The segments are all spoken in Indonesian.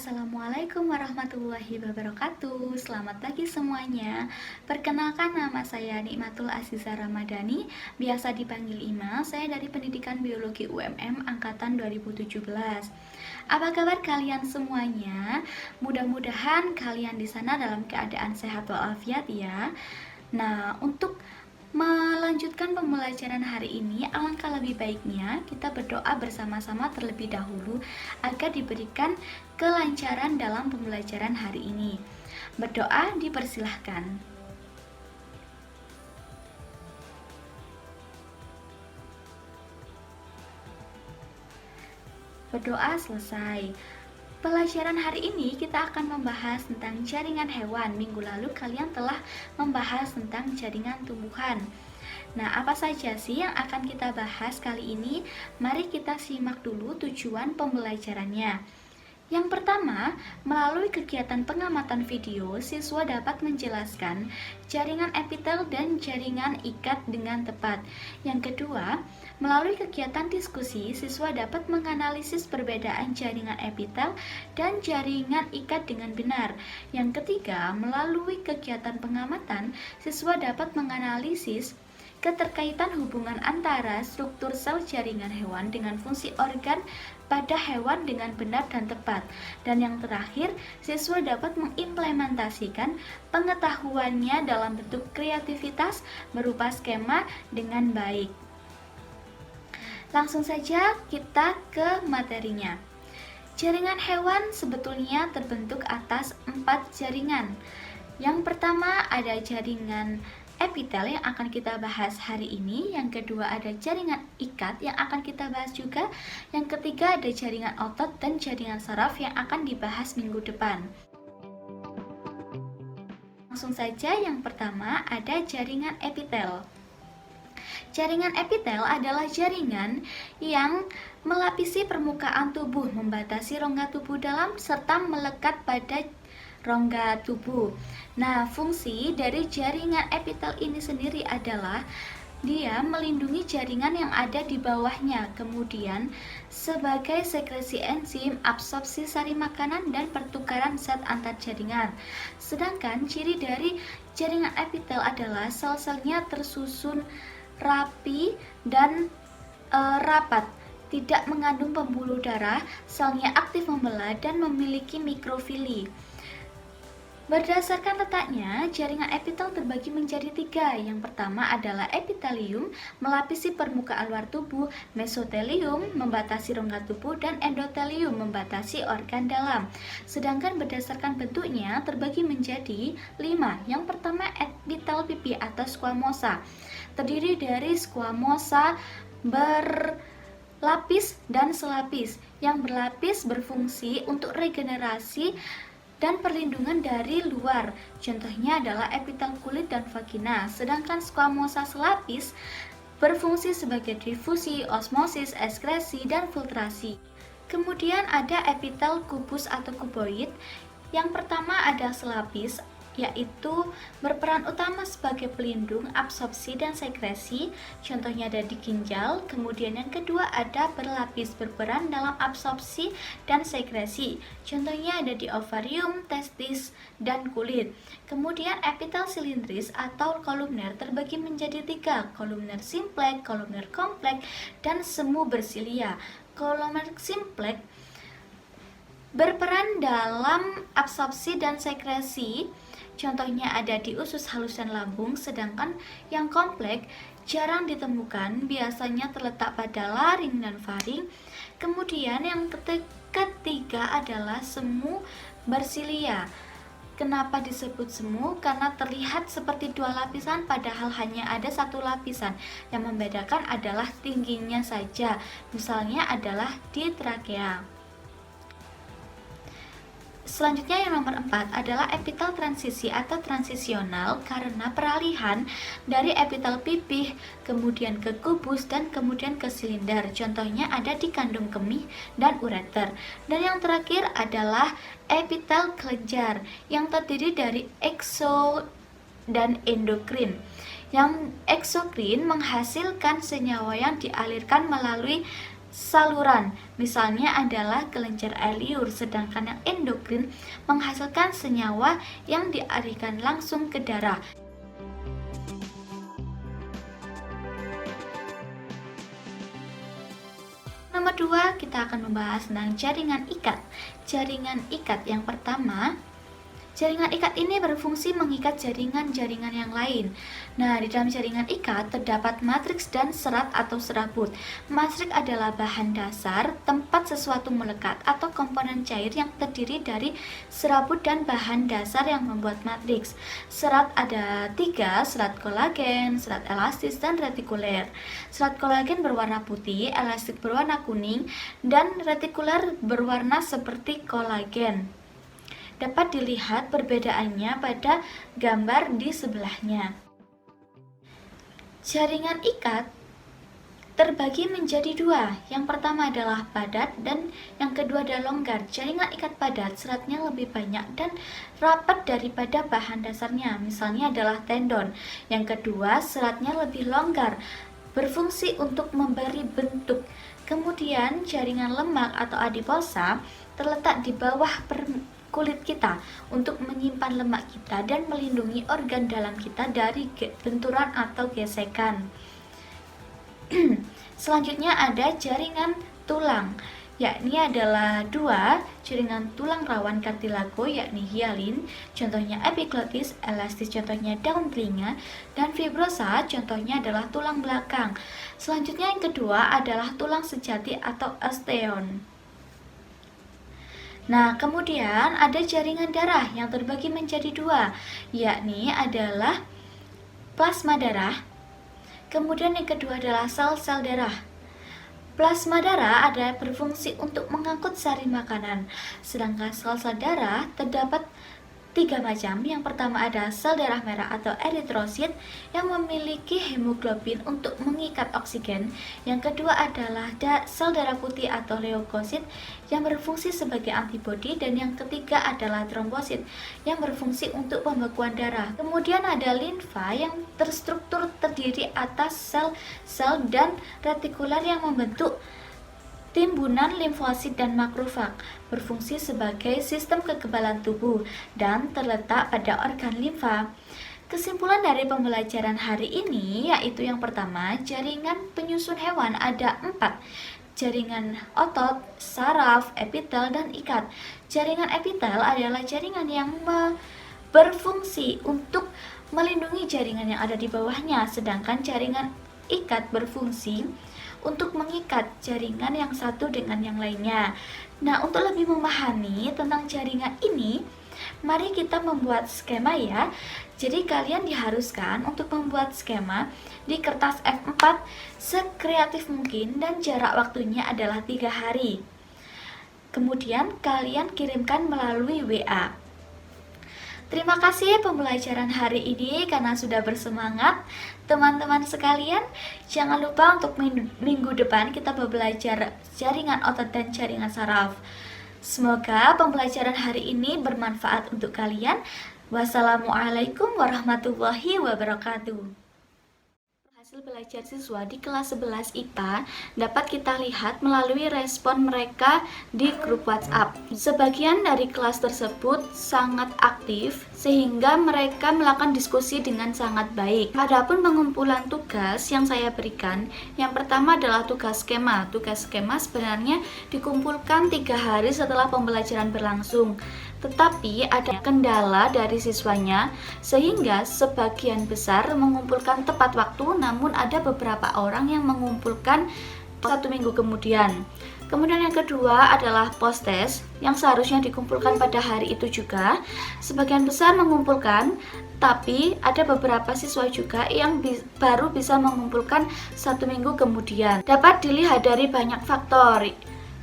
Assalamualaikum warahmatullahi wabarakatuh. Selamat pagi semuanya. Perkenalkan, nama saya Nikmatul Aziza Ramadhani, biasa dipanggil Ima. Saya dari Pendidikan Biologi UMM angkatan 2017. Apa kabar kalian semuanya? Mudah-mudahan kalian di sana dalam keadaan sehat walafiat ya. Nah, untuk melanjutkan pembelajaran hari ini, alangkah lebih baiknya kita berdoa bersama-sama terlebih dahulu agar diberikan kelancaran dalam pembelajaran hari ini. Berdoa dipersilahkan. Berdoa selesai. Pelajaran hari ini kita akan membahas tentang jaringan hewan. Minggu lalu kalian telah membahas tentang jaringan tumbuhan. Nah, apa saja sih yang akan kita bahas kali ini? Mari kita simak dulu tujuan pembelajarannya. Yang pertama, melalui kegiatan pengamatan video, siswa dapat menjelaskan jaringan epitel dan jaringan ikat dengan tepat. Yang kedua, melalui kegiatan diskusi, siswa dapat menganalisis perbedaan jaringan epitel dan jaringan ikat dengan benar. Yang ketiga, melalui kegiatan pengamatan, siswa dapat menganalisis keterkaitan hubungan antara struktur sel jaringan hewan dengan fungsi organ pada hewan dengan benar dan tepat. Dan yang terakhir, siswa dapat mengimplementasikan pengetahuannya dalam bentuk kreativitas berupa skema dengan baik. Langsung saja kita ke materinya. Jaringan hewan sebetulnya terbentuk atas 4 jaringan. Yang pertama ada jaringan epitel yang akan kita bahas hari ini. Yang kedua ada jaringan ikat yang akan kita bahas juga. Yang ketiga ada jaringan otot dan jaringan saraf yang akan dibahas minggu depan. Langsung saja, yang pertama ada jaringan epitel. Jaringan epitel adalah jaringan yang melapisi permukaan tubuh, membatasi rongga tubuh dalam, serta melekat pada rongga tubuh. Nah, fungsi dari jaringan epitel ini sendiri adalah dia melindungi jaringan yang ada di bawahnya, kemudian sebagai sekresi enzim, absorpsi sari makanan, dan pertukaran zat antar jaringan. Sedangkan ciri dari jaringan epitel adalah sel-selnya tersusun rapi dan rapat, tidak mengandung pembuluh darah, selnya aktif membelah, dan memiliki mikrofili. Berdasarkan letaknya, jaringan epitel terbagi menjadi 3. Yang pertama adalah epitelium, melapisi permukaan luar tubuh, mesotelium, membatasi rongga tubuh, dan endotelium, membatasi organ dalam. Sedangkan berdasarkan bentuknya terbagi menjadi 5. Yang pertama epitel pipi atau squamosa, terdiri dari squamosa berlapis dan selapis. Yang berlapis berfungsi untuk regenerasi dan perlindungan dari luar. Contohnya adalah epitel kulit dan vagina. Sedangkan squamosa selapis berfungsi sebagai difusi, osmosis, ekskresi, dan filtrasi. Kemudian ada epitel kubus atau kuboid. Yang pertama ada selapis, yaitu berperan utama sebagai pelindung, absorpsi, dan sekresi. Contohnya ada di ginjal. Kemudian yang kedua ada berlapis, berperan dalam absorpsi dan sekresi. Contohnya ada di ovarium, testis, dan kulit. Kemudian epitel silindris atau kolumner terbagi menjadi 3, kolumner simplex, kolumner kompleks, dan semu bersilia. Kolumner simplex berperan dalam absorpsi dan sekresi. Contohnya ada di usus halus dan lambung. Sedangkan yang kompleks jarang ditemukan, biasanya terletak pada laring dan faring. Kemudian yang ketiga adalah semu bersilia. Kenapa disebut semu? Karena terlihat seperti 2 lapisan padahal hanya ada 1 lapisan. Yang membedakan adalah tingginya saja. Misalnya adalah di trakea. Selanjutnya yang nomor 4 adalah epitel transisi atau transisional, karena peralihan dari epitel pipih kemudian ke kubus dan kemudian ke silinder. Contohnya ada di kandung kemih dan ureter. Dan yang terakhir adalah epitel kelenjar yang terdiri dari ekso dan endokrin. Yang eksokrin menghasilkan senyawa yang dialirkan melalui saluran, misalnya adalah kelenjar air liur, sedangkan yang endokrin menghasilkan senyawa yang dialirkan langsung ke darah. Nomor 2, kita akan membahas tentang jaringan ikat. Jaringan ikat yang pertama, jaringan ikat ini berfungsi mengikat jaringan-jaringan yang lain. Nah, di dalam jaringan ikat terdapat matriks dan serat atau serabut. Matriks adalah bahan dasar, tempat sesuatu melekat atau komponen cair yang terdiri dari serabut dan bahan dasar yang membuat matriks. Serat ada 3, serat kolagen, serat elastis, dan retikuler. Serat kolagen berwarna putih, elastis berwarna kuning, dan retikuler berwarna seperti kolagen. Dapat dilihat perbedaannya pada gambar di sebelahnya. Jaringan ikat terbagi menjadi 2. Yang pertama adalah padat dan yang kedua adalah longgar. Jaringan ikat padat seratnya lebih banyak dan rapat daripada bahan dasarnya, misalnya adalah tendon. Yang kedua, seratnya lebih longgar, berfungsi untuk memberi bentuk. Kemudian jaringan lemak atau adiposa terletak di bawah kulit kita untuk menyimpan lemak kita dan melindungi organ dalam kita dari benturan atau gesekan. Selanjutnya ada jaringan tulang, yakni adalah 2, jaringan tulang rawan kartilago yakni hialin, contohnya epiglotis, elastis contohnya daun telinga, dan fibrosa contohnya adalah tulang belakang. Selanjutnya yang kedua adalah tulang sejati atau osteon. Nah, kemudian ada jaringan darah yang terbagi menjadi 2, yakni adalah plasma darah. Kemudian yang kedua adalah sel-sel darah. Plasma darah ada berfungsi untuk mengangkut sari makanan, sedangkan sel-sel darah terdapat 3 macam. Yang pertama ada sel darah merah atau eritrosit yang memiliki hemoglobin untuk mengikat oksigen. Yang kedua adalah sel darah putih atau leukosit yang berfungsi sebagai antibodi, dan yang ketiga adalah trombosit yang berfungsi untuk pembekuan darah. Kemudian ada limfa yang terstruktur terdiri atas sel-sel dan retikuler yang membentuk timbunan limfosit dan makrofag, berfungsi sebagai sistem kekebalan tubuh dan terletak pada organ limfa. Kesimpulan dari pembelajaran hari ini yaitu yang pertama, jaringan penyusun hewan ada 4. Jaringan otot, saraf, epitel, dan ikat. Jaringan epitel adalah jaringan yang berfungsi untuk melindungi jaringan yang ada di bawahnya, sedangkan jaringan ikat berfungsi untuk mengikat jaringan yang satu dengan yang lainnya. Nah, untuk lebih memahami tentang jaringan ini, mari kita membuat skema ya. Jadi kalian diharuskan untuk membuat skema di kertas F4 sekreatif mungkin dan jarak waktunya adalah 3 hari. Kemudian kalian kirimkan melalui WA. Terima kasih pembelajaran hari ini karena sudah bersemangat. Teman-teman sekalian, jangan lupa untuk minggu depan kita belajar jaringan otot dan jaringan saraf. Semoga pembelajaran hari ini bermanfaat untuk kalian. Wassalamualaikum warahmatullahi wabarakatuh. Hasil belajar siswa di kelas 11 IPA dapat kita lihat melalui respon mereka di grup WhatsApp. Sebagian dari kelas tersebut sangat aktif sehingga mereka melakukan diskusi dengan sangat baik. Adapun pengumpulan tugas yang saya berikan, yang pertama adalah tugas skema. Tugas skema sebenarnya dikumpulkan 3 hari setelah pembelajaran berlangsung. Tetapi ada kendala dari siswanya sehingga sebagian besar mengumpulkan tepat waktu, namun ada beberapa orang yang mengumpulkan 1 minggu kemudian. Kemudian yang kedua adalah post test yang seharusnya dikumpulkan pada hari itu juga. Sebagian besar mengumpulkan, tapi ada beberapa siswa juga yang baru bisa mengumpulkan 1 minggu kemudian. Dapat dilihat dari banyak faktor.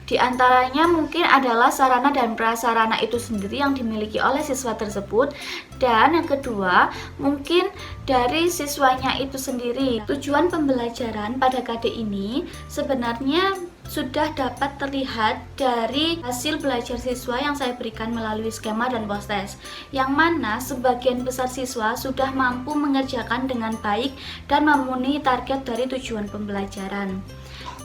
Di antaranya mungkin adalah sarana dan prasarana itu sendiri yang dimiliki oleh siswa tersebut, dan yang kedua mungkin dari siswanya itu sendiri. Tujuan pembelajaran pada KD ini sebenarnya sudah dapat terlihat dari hasil belajar siswa yang saya berikan melalui skema dan post test, yang mana sebagian besar siswa sudah mampu mengerjakan dengan baik dan memenuhi target dari tujuan pembelajaran.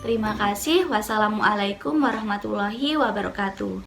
Terima kasih. Wassalamualaikum warahmatullahi wabarakatuh.